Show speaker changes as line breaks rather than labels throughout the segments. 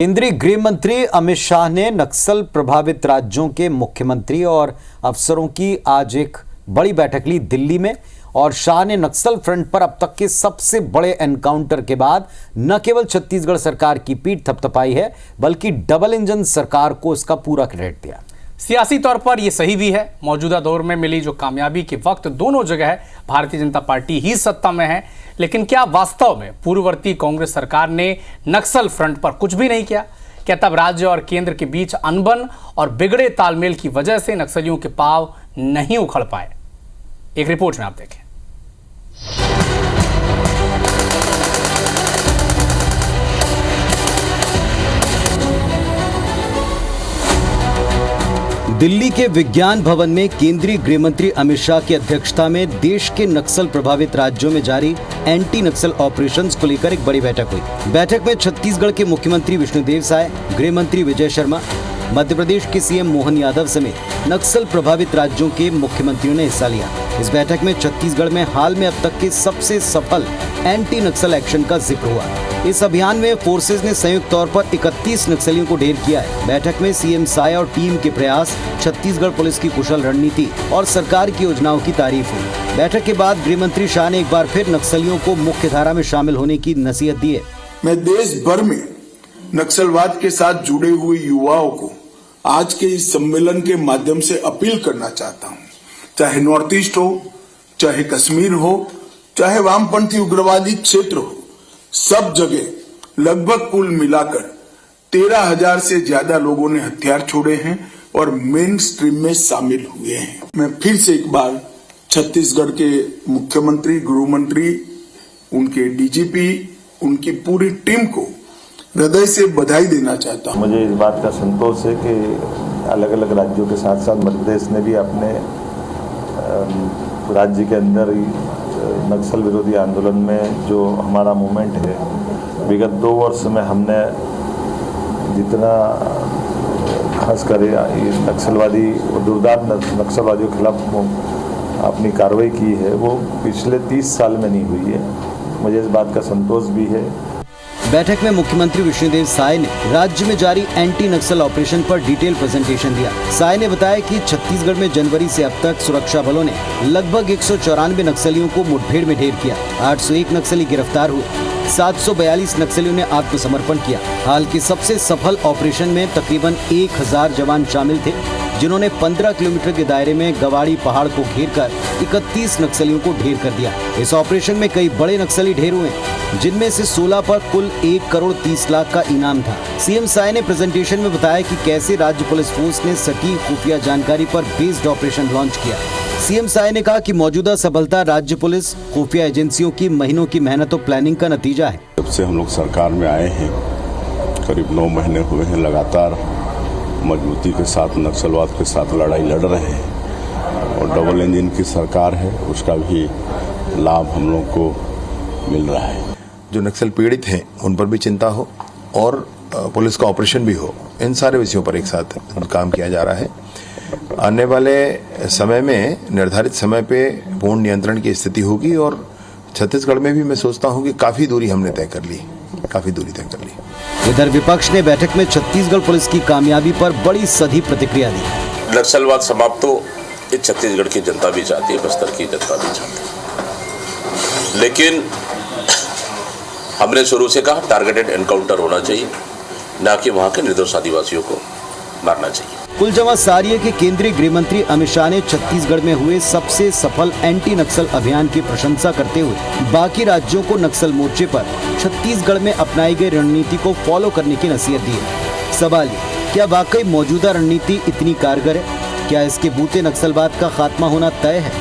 केंद्रीय गृह मंत्री अमित शाह ने नक्सल प्रभावित राज्यों के मुख्यमंत्री और अफसरों की आज एक बड़ी बैठक ली दिल्ली में। और शाह ने नक्सल फ्रंट पर अब तक के सबसे बड़े एनकाउंटर के बाद न केवल छत्तीसगढ़ सरकार की पीठ थपथपाई है, बल्कि डबल इंजन सरकार को इसका पूरा क्रेडिट दिया।
सियासी तौर पर यह सही भी है। मौजूदा दौर में मिली जो कामयाबी के वक्त दोनों जगह भारतीय जनता पार्टी ही सत्ता में है, लेकिन क्या वास्तव में पूर्ववर्ती कांग्रेस सरकार ने नक्सल फ्रंट पर कुछ भी नहीं किया? क्या तब राज्य और केंद्र के बीच अनबन और बिगड़े तालमेल की वजह से नक्सलियों के पांव नहीं उखड़ पाए? एक रिपोर्ट में आप देखें।
दिल्ली के विज्ञान भवन में केंद्रीय गृह मंत्री अमित शाह की अध्यक्षता में देश के नक्सल प्रभावित राज्यों में जारी एंटी नक्सल ऑपरेशंस को लेकर एक बड़ी बैठक हुई। बैठक में छत्तीसगढ़ के मुख्यमंत्री विष्णुदेव साय, गृह मंत्री विजय शर्मा, मध्य प्रदेश के सीएम मोहन यादव समेत नक्सल प्रभावित राज्यों के मुख्यमंत्रियों ने हिस्सा लिया। इस बैठक में छत्तीसगढ़ में हाल में अब तक के सबसे सफल एंटी नक्सल एक्शन का जिक्र हुआ। इस अभियान में फोर्सेज ने संयुक्त तौर पर 31 नक्सलियों को ढेर किया है। बैठक में सीएम साय और टीम के प्रयास, छत्तीसगढ़ पुलिस की कुशल रणनीति और सरकार की योजनाओं की तारीफ हुई। बैठक के बाद गृह मंत्री शाह ने एक बार फिर नक्सलियों को मुख्य धारा में शामिल होने की नसीहत दी है।
मैं देश भर में नक्सलवाद के साथ जुड़े हुए युवाओं को आज के इस सम्मेलन के माध्यम से अपील करना चाहता हूं। चाहे नॉर्थ ईस्ट हो, चाहे कश्मीर हो, चाहे वामपंथी उग्रवादी क्षेत्र हो, सब जगह लगभग कुल मिलाकर 13,000 से ज्यादा लोगों ने हथियार छोड़े हैं और मेन स्ट्रीम में शामिल हुए हैं। मैं फिर से एक बार छत्तीसगढ़ के मुख्यमंत्री, गृह मंत्री, उनके डीजीपी, उनकी पूरी टीम को हृदय से बधाई देना चाहता हूं।
मुझे इस बात का संतोष है कि अलग अलग राज्यों के साथ साथ मध्य प्रदेश ने भी अपने राज्य के अंदर नक्सल विरोधी आंदोलन में जो हमारा मूवमेंट है, विगत 2 वर्ष में हमने जितना खासकर इस नक्सलवादी और दुर्दांत नक्सलवादियों के खिलाफ अपनी कार्रवाई की है, वो पिछले 30 साल में नहीं हुई है। मुझे इस बात का संतोष भी है।
बैठक में मुख्यमंत्री विष्णुदेव साय ने राज्य में जारी एंटी नक्सल ऑपरेशन पर डिटेल प्रेजेंटेशन दिया। साय ने बताया कि छत्तीसगढ़ में जनवरी से अब तक सुरक्षा बलों ने लगभग 194 नक्सलियों को मुठभेड़ में ढेर किया। 801 नक्सली गिरफ्तार हुए, 742 नक्सलियों ने आत्मसमर्पण किया। हाल के सबसे सफल ऑपरेशन में तकरीबन 1000 जवान शामिल थे, जिन्होंने 15 किलोमीटर के दायरे में गवाड़ी पहाड़ को घेरकर 31 नक्सलियों को ढेर कर दिया। इस ऑपरेशन में कई बड़े नक्सली ढेर हुए, जिनमें से 16 पर कुल 1 करोड़ 30 लाख का इनाम था। सीएम साय ने प्रेजेंटेशन में बताया कि कैसे राज्य पुलिस फोर्स ने सटीक खुफिया जानकारी पर बेस्ड ऑपरेशन लॉन्च किया। सीएम साय ने कहा कि मौजूदा सफलता राज्य पुलिस खुफिया एजेंसियों की महीनों की मेहनत और प्लानिंग का नतीजा है।
जब से हम लोग सरकार में आए हैं, करीब 9 महीने हुए हैं, लगातार मजबूती के साथ नक्सलवाद के साथ लड़ाई लड़ रहे हैं और डबल इंजन की सरकार है, उसका भी लाभ हम लोग को मिल रहा है।
जो नक्सल पीड़ित हैं उन पर भी चिंता हो और पुलिस का ऑपरेशन भी हो, इन सारे विषयों पर एक साथ काम किया जा रहा है। आने वाले समय में निर्धारित समय पे पूर्ण नियंत्रण की स्थिति होगी और छत्तीसगढ़ में भी मैं सोचता हूं कि काफी दूरी हमने तय कर ली, काफी दूरी तय कर ली।
इधर विपक्ष ने बैठक में छत्तीसगढ़ पुलिस की कामयाबी पर बड़ी सधी प्रतिक्रिया दी।
नक्सलवाद समाप्त तो ये छत्तीसगढ़ की जनता भी चाहती है, बस्तर की जनता भी चाहती है, लेकिन हमने शुरू से कहा टारगेटेड एनकाउंटर होना चाहिए, ना कि वहां के निर्दोष आदिवासियों को मारना चाहिए।
कुल जमा सारिये के केंद्रीय गृह मंत्री अमित शाह ने छत्तीसगढ़ में हुए सबसे सफल एंटी नक्सल अभियान की प्रशंसा करते हुए बाकी राज्यों को नक्सल मोर्चे पर छत्तीसगढ़ में अपनाई गई रणनीति को फॉलो करने की नसीहत दी है। सवाल ये, क्या वाकई मौजूदा रणनीति इतनी कारगर है? क्या इसके बूते नक्सलवाद का खात्मा होना तय है?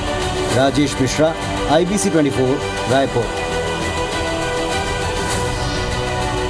राजेश मिश्रा, IBC 24, रायपुर।